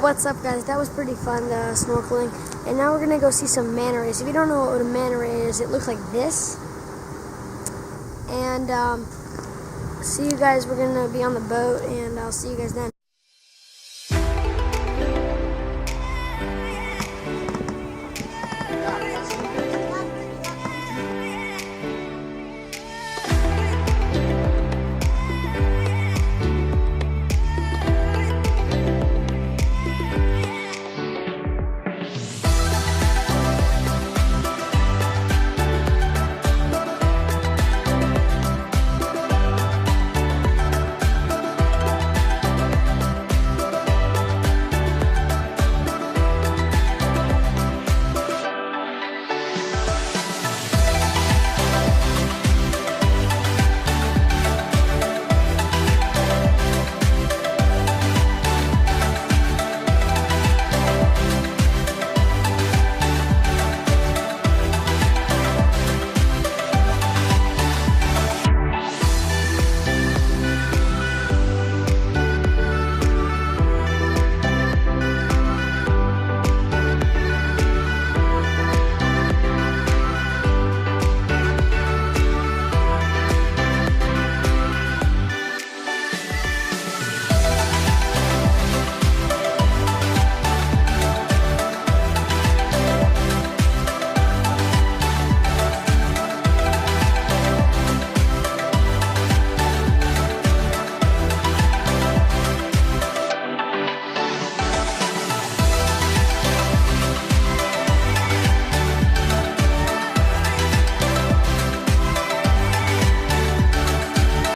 what's up, guys? That was pretty fun, snorkeling. And now we're going to go see some manta rays. If you don't know what a manta ray is, it looks like this. And see you guys. We're going to be on the boat, and I'll see you guys then.